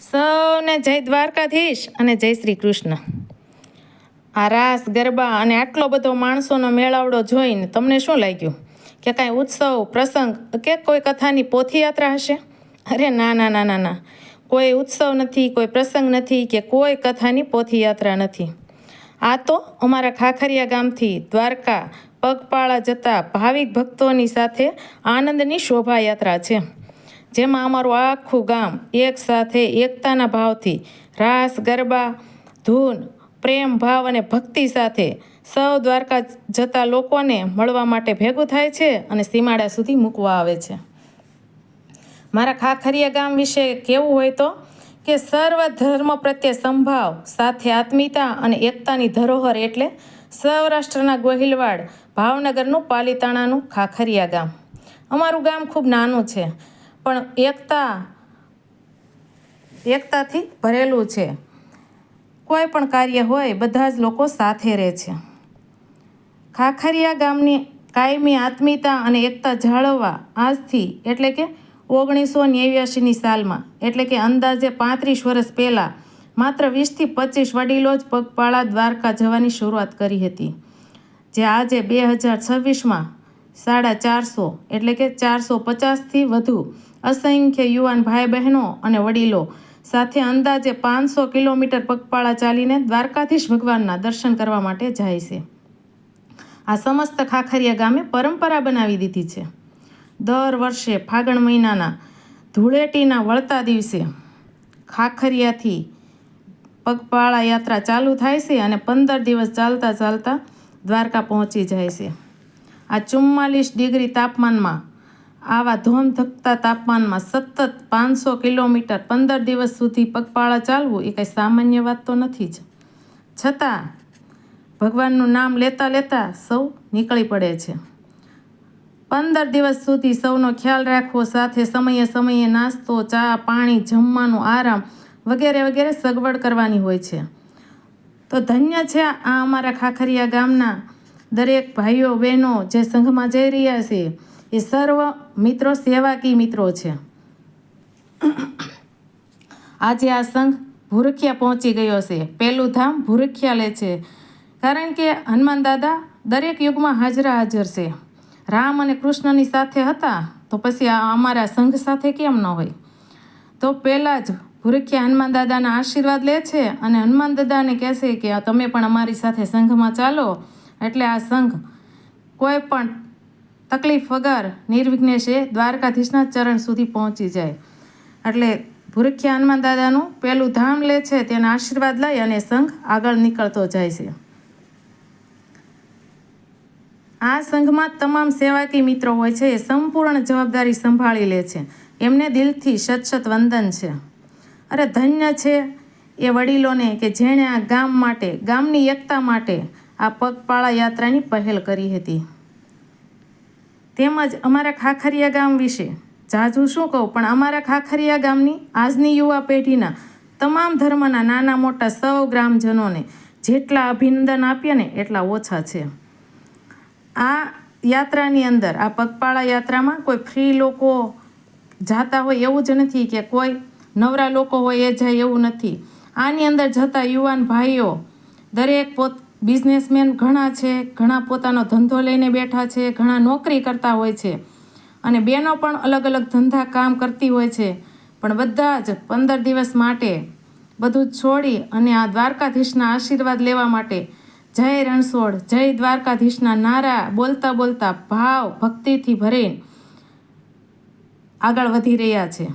સૌને જય દ્વારકાધીશ અને જય શ્રી કૃષ્ણ। આ રાસ ગરબા અને આટલો બધો માણસોનો મેળાવડો જોઈને તમને શું લાગ્યું કે કાંઈ ઉત્સવ પ્રસંગ કે કોઈ કથાની પોથીયાત્રા હશે? અરે ના ના ના ના ના, કોઈ ઉત્સવ નથી, કોઈ પ્રસંગ નથી કે કોઈ કથાની પોથીયાત્રા નથી। આ તો અમારા ખાખરિયા ગામથી દ્વારકા પગપાળા જતા ભાવિક ભક્તોની સાથે આનંદની શોભાયાત્રા છે, જેમાં અમારું આખું ગામ એક સાથે એકતાના ભાવથી રાસ ગરબા ધૂન પ્રેમ ભાવ અને ભક્તિ સાથે સૌ દ્વારકા જતા લોકોને મળવા માટે ભેગું થાય છે અને સીમાડા સુધી મૂકવા આવે છે। મારા ખાખરિયા ગામ વિશે કેવું હોય તો કે સર્વ ધર્મ પ્રત્યે સંભાવ સાથે આત્મીયતા અને એકતાની ધરોહર એટલે સૌરાષ્ટ્રના ગોહિલવાડ ભાવનગરનું પાલીતાણાનું ખાખરિયા ગામ। અમારું ગામ ખૂબ નાનું છે પણ એકતાથી ભરેલું છે। કોઈ પણ કાર્ય હોય બધા જ લોકો સાથે રહે છે। ખાખરિયા ગામની કાયમી આત્મીયતા અને એકતા જાળવવા આજથી એટલે કે 1989ની સાલમાં એટલે કે અંદાજે 35 વર્ષ પહેલાં માત્ર 20થી 25 વડીલો જ પગપાળા દ્વારકા જવાની શરૂઆત કરી હતી, જે આજે 2026માં 450 એટલે કે 450થી વધુ અસંખ્ય યુવાન ભાઈ બહેનો અને વડીલો સાથે અંદાજે 500 કિલોમીટર પગપાળા ચાલીને દ્વારકાધીશ ભગવાનના દર્શન કરવા માટે જાય છે। આ સમસ્ત ખાખરિયા ગામે પરંપરા બનાવી દીધી છે। દર વર્ષે ફાગણ મહિનાના ધૂળેટીના વળતા દિવસે ખાખરિયાથી પગપાળા યાત્રા ચાલુ થાય છે અને 15 દિવસ ચાલતા ચાલતા દ્વારકા પહોંચી જાય છે। આ 44 ડિગ્રી તાપમાનમાં, આવા ધોમધકતા તાપમાનમાં સતત 500 કિલોમીટર 15 દિવસ સુધી પગપાળા ચાલવું એ કંઈ સામાન્ય વાત તો નથી જ, છતાં ભગવાનનું નામ લેતા લેતા સૌ નીકળી પડે છે। 15 દિવસ સુધી સૌનો ખ્યાલ રાખવો, સાથે સમયે સમયે નાસ્તો ચા પાણી જમવાનું આરામ વગેરે વગેરે સગવડ કરવાની હોય છે। તો ધન્ય છે આ અમારા ખાખરિયા ગામના દરેક ભાઈઓ બહેનો જે સંઘમાં જઈ રહ્યા છે, એ સર્વ મિત્રો સેવાકી મિત્રો છે। આજે આ સંઘ ભૂરખિયા પહોંચી ગયો છે। પહેલું ધામ ભૂરખિયા લે છે, કારણ કે હનુમાન દાદા દરેક યુગમાં હાજર છે। રામ અને કૃષ્ણની સાથે હતા તો પછી અમારા સંઘ સાથે કેમ ન હોય? તો પહેલાં જ ભૂરખિયા હનુમાન દાદાના આશીર્વાદ લે છે અને હનુમાન દાદાને કહેશે કે તમે પણ અમારી સાથે સંઘમાં ચાલો, એટલે આ સંઘ કોઈ પણ તકલીફ વગર નિર્વિઘ્નેશે દ્વારકાધીશના ચરણ સુધી પહોંચી જાય। એટલે ભૂરખિયા હનુમાન દાદાનું પહેલું ધામ લે છે, તેના આશીર્વાદ લઈ અને સંઘ આગળ નીકળતો જાય છે। આ સંઘમાં તમામ સેવાકી મિત્રો હોય છે, એ સંપૂર્ણ જવાબદારી સંભાળી લે છે। એમને દિલથી શત વંદન છે। અરે ધન્ય છે એ વડીલોને કે જેણે આ ગામ માટે, ગામની એકતા માટે આ પગપાળા યાત્રાની પહેલ કરી હતી। તેમજ અમારા ખાખરિયા ગામ વિશે જાજુ શું કહું, પણ અમારા ખાખરિયા ગામની આજની યુવા પેઢીના તમામ ધર્મના નાના મોટા સૌ ગ્રામજનોને જેટલા અભિનંદન આપીએ ને એટલા ઓછા છે। આ યાત્રાની અંદર, આ પગપાળા યાત્રામાં કોઈ ફ્રી લોકો જાતા હોય એવું જ નથી કે કોઈ નવરા લોકો હોય એ જાય એવું નથી। આની અંદર જતા યુવાન ભાઈઓ દરેક બિઝનેસમેન ઘણા છે, ઘણા પોતાનો ધંધો લઈને બેઠા છે, ઘણા નોકરી કરતા હોય છે અને બહેનો પણ અલગ અલગ ધંધા કામ કરતી હોય છે, પણ બધા જ 15 દિવસ માટે બધું જ છોડી અને આ દ્વારકાધીશના આશીર્વાદ લેવા માટે જય રણછોડ જય દ્વારકાધીશના નારા બોલતા બોલતા ભાવ ભક્તિથી ભરીને આગળ વધી રહ્યા છે।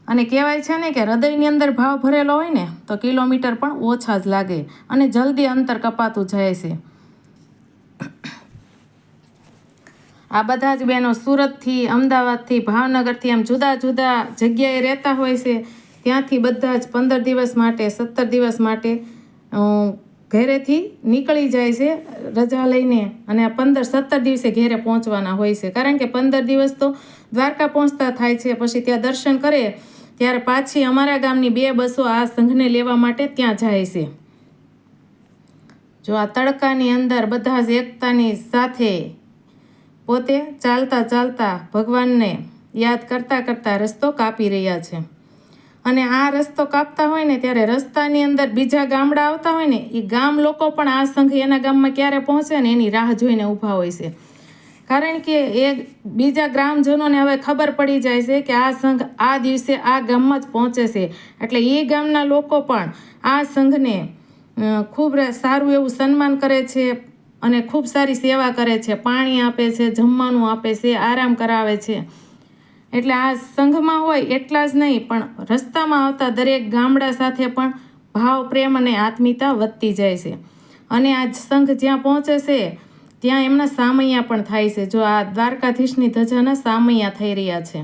અને કહેવાય છે ને કે હૃદયની અંદર ભાવ ભરેલો હોય ને તો કિલોમીટર પણ ઓછા જ લાગે અને જલ્દી અંતર કપાતું જાય છે। આ બધા જ બહેનો સુરતથી, અમદાવાદથી, ભાવનગરથી એમ જુદા જુદા જગ્યાએ રહેતા હોય છે, ત્યાંથી બધા જ 15 દિવસ માટે 17 દિવસ માટે ઘરેથી નીકળી જાય છે રજા લઈને, અને આ 15-17 દિવસે ઘેરે પહોંચવાના હોય છે, કારણ કે 15 દિવસ તો દ્વારકા પહોંચતા થાય છે, પછી ત્યાં દર્શન કરે ત્યારે પાછી અમારા ગામની 2 બસો આ સંઘને લેવા માટે ત્યાં જાય છે। જો આ તડકાની અંદર બધા જ એકતાની સાથે પોતે ચાલતા ચાલતા ભગવાનને યાદ કરતા કરતા રસ્તો કાપી રહ્યા છે। અને આ રસ્તો કાપતા હોય ને ત્યારે રસ્તાની અંદર બીજા ગામડા આવતા હોય ને એ ગામ લોકો પણ આ સંઘ એના ગામમાં ક્યારે પહોંચે ને એની રાહ જોઈને ઊભા હોય છે. કારણ કે એ બીજા ગ્રામજનોને હવે ખબર પડી જાય છે કે આ સંઘ આ દિવસે આ ગામમાં જ પહોંચે છે, એટલે એ ગામના લોકો પણ આ સંઘને ખૂબ સારું એવું સન્માન કરે છે અને ખૂબ સારી સેવા કરે છે, પાણી આપે છે, જમવાનું આપે છે, આરામ કરાવે છે. એટલે આ સંઘમાં હોય એટલા જ નહીં પણ રસ્તામાં આવતા દરેક ગામડા સાથે પણ ભાવ, પ્રેમ અને આત્મીયતા વધતી જાય છે. અને આ સંઘ જ્યાં પહોંચે છે ત્યાં એમના સામૈયા પણ થાય છે. જો આ દ્વારકાધીશની ધજાના સામૈયા થઈ રહ્યા છે.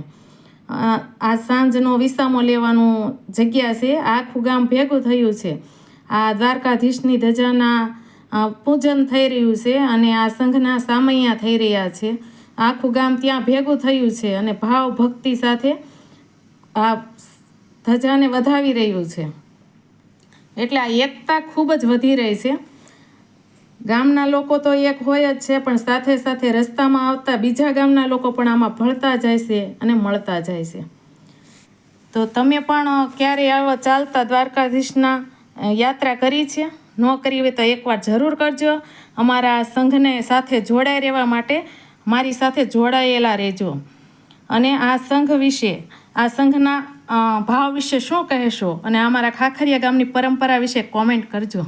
આ સાંજનો વિસામો લેવાનું જગ્યા છે, આખું ગામ ભેગું થયું છે. આ દ્વારકાધીશની ધજાના પૂજન થઈ રહ્યું છે અને આ સંઘના સામૈયા થઈ રહ્યા છે. આખું ગામ ત્યાં ભેગું થયું છે અને ભાવ ભક્તિ સાથે આ ધજાને વધાવી રહ્યું છે. એટલે આ એકતા ખૂબ જ વધી રહી છે. ગામના લોકો તો એક હોય જ છે, પણ સાથે સાથે રસ્તામાં આવતા બીજા ગામના લોકો પણ આમાં ભળતા જાય છે અને મળતા જાય છે. તો તમે પણ ક્યારે આવા ચાલતા દ્વારકાધીશના યાત્રા કરી છે? ન કરી હોય તો એકવાર જરૂર કરજો. અમારા સંઘને સાથે જોડાઈ રહેવા માટે મારી સાથે જોડાયેલા રહેજો. અને આ સંઘ વિશે, આ સંઘના ભાવ વિશે શું કહેશો અને અમારા ખાખરિયા ગામની પરંપરા વિશે કોમેન્ટ કરજો.